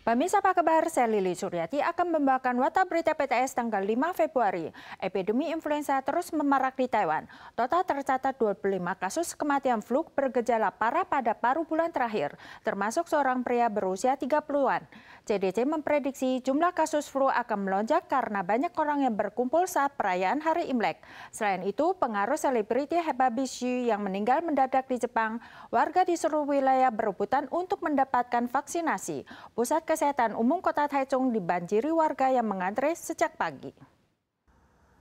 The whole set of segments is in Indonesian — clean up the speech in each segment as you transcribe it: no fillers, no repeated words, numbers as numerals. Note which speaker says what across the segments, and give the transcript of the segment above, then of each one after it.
Speaker 1: Pemirsa apa kabar? Saya Lili Suryati akan membawakan Warta Berita PTS tanggal 5 Februari. Epidemi influenza terus memarak di Taiwan. Total tercatat 25 kasus kematian flu bergejala parah pada paruh bulan terakhir, termasuk seorang pria berusia 30-an. CDC memprediksi jumlah kasus flu akan melonjak karena banyak orang yang berkumpul saat perayaan Hari Imlek. Selain itu, pengaruh selebriti Hepabishu yang meninggal mendadak di Jepang, warga di seluruh wilayah berebutan untuk mendapatkan vaksinasi. Pusat Kesehatan Umum Kota Taichung dibanjiri warga yang mengantre sejak pagi.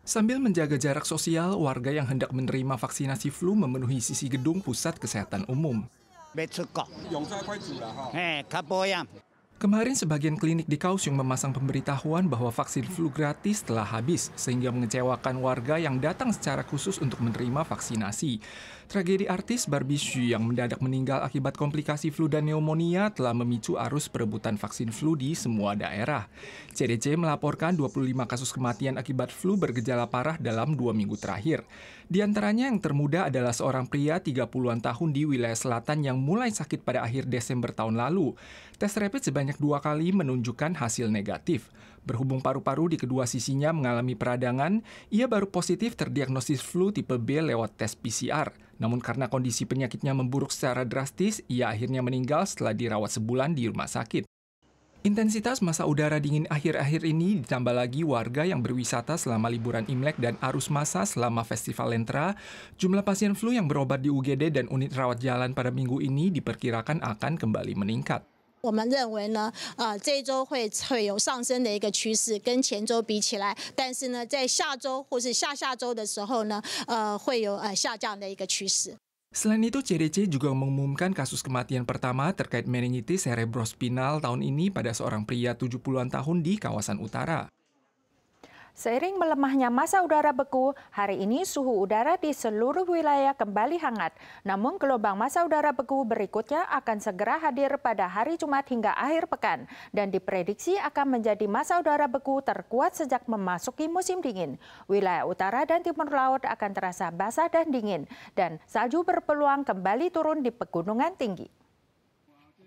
Speaker 2: Sambil menjaga jarak sosial, warga yang hendak menerima vaksinasi flu memenuhi sisi gedung Pusat Kesehatan Umum. Kemarin sebagian klinik di Kaohsiung memasang pemberitahuan bahwa vaksin flu gratis telah habis, sehingga mengecewakan warga yang datang secara khusus untuk menerima vaksinasi. Tragedi artis Barbie Hsu yang mendadak meninggal akibat komplikasi flu dan pneumonia telah memicu arus perebutan vaksin flu di semua daerah. CDC melaporkan 25 kasus kematian akibat flu bergejala parah dalam 2 minggu terakhir. Di antaranya yang termuda adalah seorang pria 30-an tahun di wilayah selatan yang mulai sakit pada akhir Desember tahun lalu. Tes rapid sebanyak 2 kali menunjukkan hasil negatif. Berhubung paru-paru di kedua sisinya mengalami peradangan, ia baru positif terdiagnosis flu tipe B lewat tes PCR. Namun karena kondisi penyakitnya memburuk secara drastis, ia akhirnya meninggal setelah dirawat sebulan di rumah sakit. Intensitas massa udara dingin akhir-akhir ini ditambah lagi warga yang berwisata selama liburan Imlek dan arus massa selama Festival Lentera, jumlah pasien flu yang berobat di UGD dan unit rawat jalan pada minggu ini diperkirakan akan kembali meningkat.
Speaker 3: 我们认为呢，这一周会有上升的一个趋势，跟前周比起来，但是呢，在下周或是下下周的时候呢，会有下降的一个趋势。
Speaker 2: Selain itu, CDC juga mengumumkan kasus kematian pertama terkait meningitis cerebrospinal tahun ini pada seorang pria 70-an tahun di kawasan utara.
Speaker 1: Seiring melemahnya massa udara beku, hari ini suhu udara di seluruh wilayah kembali hangat. Namun gelombang massa udara beku berikutnya akan segera hadir pada hari Jumat hingga akhir pekan dan diprediksi akan menjadi massa udara beku terkuat sejak memasuki musim dingin. Wilayah utara dan timur laut akan terasa basah dan dingin dan salju berpeluang kembali turun di pegunungan tinggi.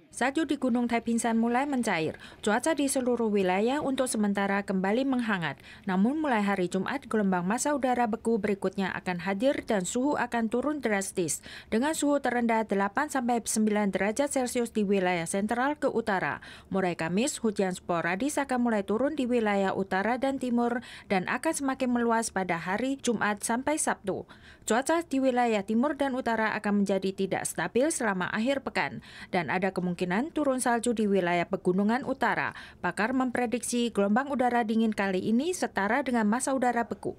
Speaker 1: Salju di Gunung Taipingsan mulai mencair. Cuaca di seluruh wilayah untuk sementara kembali menghangat. Namun mulai hari Jumat, gelombang massa udara beku berikutnya akan hadir dan suhu akan turun drastis. Dengan suhu terendah 8-9 derajat Celcius di wilayah sentral ke utara. Mulai Kamis, hujan sporadis akan mulai turun di wilayah utara dan timur dan akan semakin meluas pada hari Jumat sampai Sabtu. Cuaca di wilayah timur dan utara akan menjadi tidak stabil selama akhir pekan dan ada kemungkinan turun salju di wilayah pegunungan utara. Pakar memprediksi gelombang udara dingin kali ini setara dengan massa udara beku.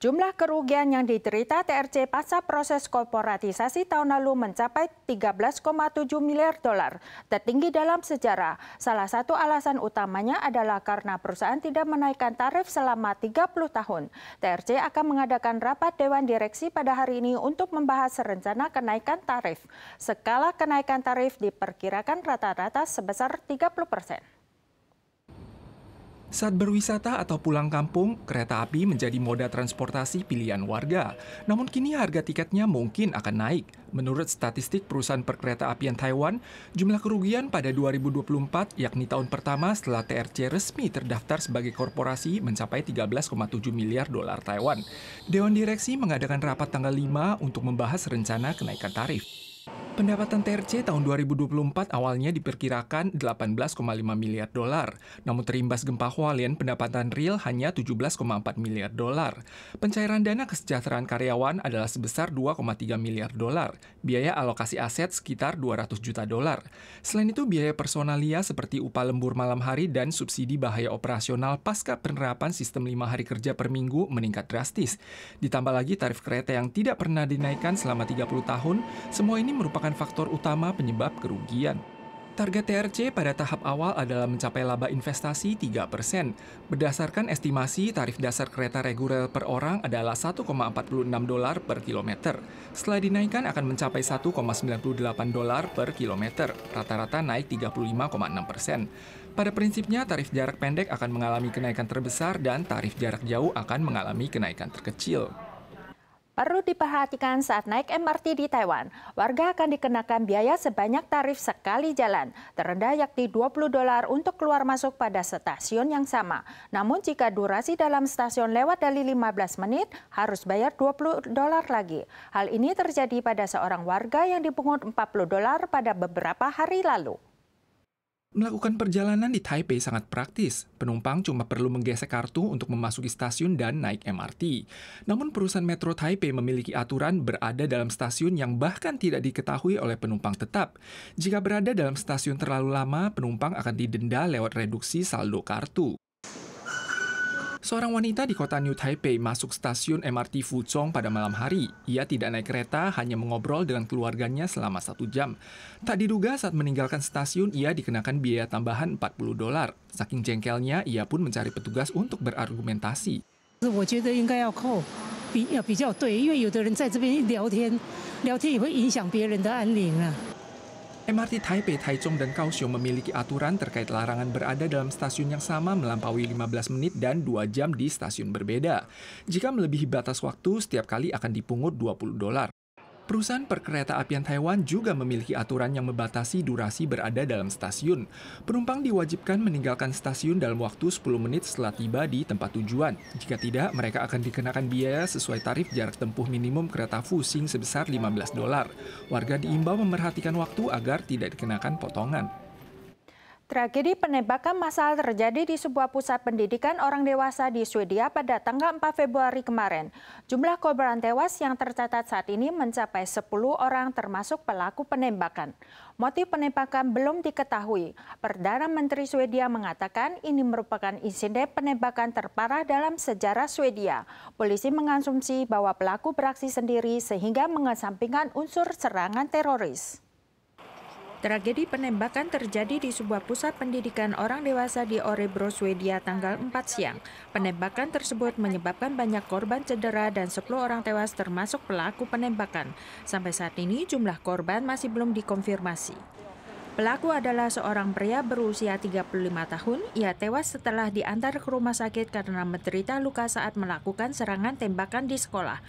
Speaker 1: Jumlah kerugian yang diderita TRC pasca proses korporatisasi tahun lalu mencapai 13,7 miliar dolar, tertinggi dalam sejarah. Salah satu alasan utamanya adalah karena perusahaan tidak menaikkan tarif selama 30 tahun. TRC akan mengadakan rapat Dewan Direksi pada hari ini untuk membahas rencana kenaikan tarif. Skala kenaikan tarif diperkirakan rata-rata sebesar 30%.
Speaker 2: Saat berwisata atau pulang kampung, kereta api menjadi moda transportasi pilihan warga. Namun kini harga tiketnya mungkin akan naik. Menurut statistik perusahaan perkereta apian Taiwan, jumlah kerugian pada 2024, yakni tahun pertama setelah TRC resmi terdaftar sebagai korporasi, mencapai 13,7 miliar dolar Taiwan. Dewan Direksi mengadakan rapat tanggal 5 untuk membahas rencana kenaikan tarif. Pendapatan TRC tahun 2024 awalnya diperkirakan 18,5 miliar dolar. Namun terimbas gempa Hualien, pendapatan real hanya 17,4 miliar dolar. Pencairan dana kesejahteraan karyawan adalah sebesar 2,3 miliar dolar. Biaya alokasi aset sekitar 200 juta dolar. Selain itu, biaya personalia seperti upah lembur malam hari dan subsidi bahaya operasional pasca penerapan sistem 5 hari kerja per minggu meningkat drastis. Ditambah lagi tarif kereta yang tidak pernah dinaikkan selama 30 tahun, semua ini merupakan faktor utama penyebab kerugian. Target TRC pada tahap awal adalah mencapai laba investasi 3%. Berdasarkan estimasi, tarif dasar kereta reguler per orang adalah 1,46 dolar per kilometer. Setelah dinaikkan akan mencapai 1,98 dolar per kilometer, rata-rata naik 35,6%. Pada prinsipnya, tarif jarak pendek akan mengalami kenaikan terbesar dan tarif jarak jauh akan mengalami kenaikan terkecil.
Speaker 1: Perlu diperhatikan saat naik MRT di Taiwan, warga akan dikenakan biaya sebanyak tarif sekali jalan, terendah yakni $20 untuk keluar masuk pada stasiun yang sama. Namun jika durasi dalam stasiun lewat dari 15 menit, harus bayar $20 lagi. Hal ini terjadi pada seorang warga yang dipungut $40 pada beberapa hari lalu.
Speaker 2: Melakukan perjalanan di Taipei sangat praktis. Penumpang cuma perlu menggesek kartu untuk memasuki stasiun dan naik MRT. Namun perusahaan Metro Taipei memiliki aturan berada dalam stasiun yang bahkan tidak diketahui oleh penumpang tetap. Jika berada dalam stasiun terlalu lama, penumpang akan didenda lewat reduksi saldo kartu. Seorang wanita di kota New Taipei masuk stasiun MRT Fuzhou pada malam hari. Ia tidak naik kereta, hanya mengobrol dengan keluarganya selama 1 jam. Tak diduga saat meninggalkan stasiun, ia dikenakan biaya tambahan $40. Saking jengkelnya, ia pun mencari petugas untuk berargumentasi.
Speaker 4: 我觉得应该要扣，比较对，因为有的人在这边聊天也会影响别人的安宁啊。
Speaker 2: MRT Taipei, Taichung, dan Kaohsiung memiliki aturan terkait larangan berada dalam stasiun yang sama melampaui 15 menit dan 2 jam di stasiun berbeda. Jika melebihi batas waktu, setiap kali akan dipungut $20. Perusahaan perkereta-apian Taiwan juga memiliki aturan yang membatasi durasi berada dalam stasiun. Penumpang diwajibkan meninggalkan stasiun dalam waktu 10 menit setelah tiba di tempat tujuan. Jika tidak, mereka akan dikenakan biaya sesuai tarif jarak tempuh minimum kereta Fuxing sebesar $15. Warga diimbau memerhatikan waktu agar tidak dikenakan potongan.
Speaker 1: Tragedi penembakan massal terjadi di sebuah pusat pendidikan orang dewasa di Swedia pada tanggal 4 Februari kemarin. Jumlah korban tewas yang tercatat saat ini mencapai 10 orang termasuk pelaku penembakan. Motif penembakan belum diketahui. Perdana Menteri Swedia mengatakan ini merupakan insiden penembakan terparah dalam sejarah Swedia. Polisi mengasumsi bahwa pelaku beraksi sendiri sehingga mengesampingkan unsur serangan teroris. Tragedi penembakan terjadi di sebuah pusat pendidikan orang dewasa di Örebro, Swedia tanggal 4 siang. Penembakan tersebut menyebabkan banyak korban cedera dan 10 orang tewas termasuk pelaku penembakan. Sampai saat ini jumlah korban masih belum dikonfirmasi. Pelaku adalah seorang pria berusia 35 tahun. Ia tewas setelah diantar ke rumah sakit karena menderita luka saat melakukan serangan tembakan di sekolah.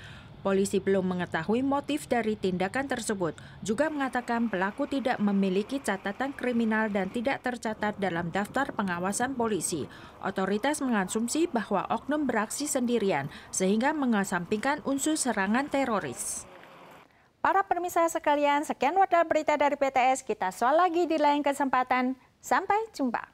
Speaker 1: Polisi belum mengetahui motif dari tindakan tersebut, juga mengatakan pelaku tidak memiliki catatan kriminal dan tidak tercatat dalam daftar pengawasan polisi. Otoritas mengasumsi bahwa oknum beraksi sendirian, sehingga mengesampingkan unsur serangan teroris. Para pemirsa sekalian, sekian wadah berita dari PTS. Kita soal lagi di lain kesempatan. Sampai jumpa.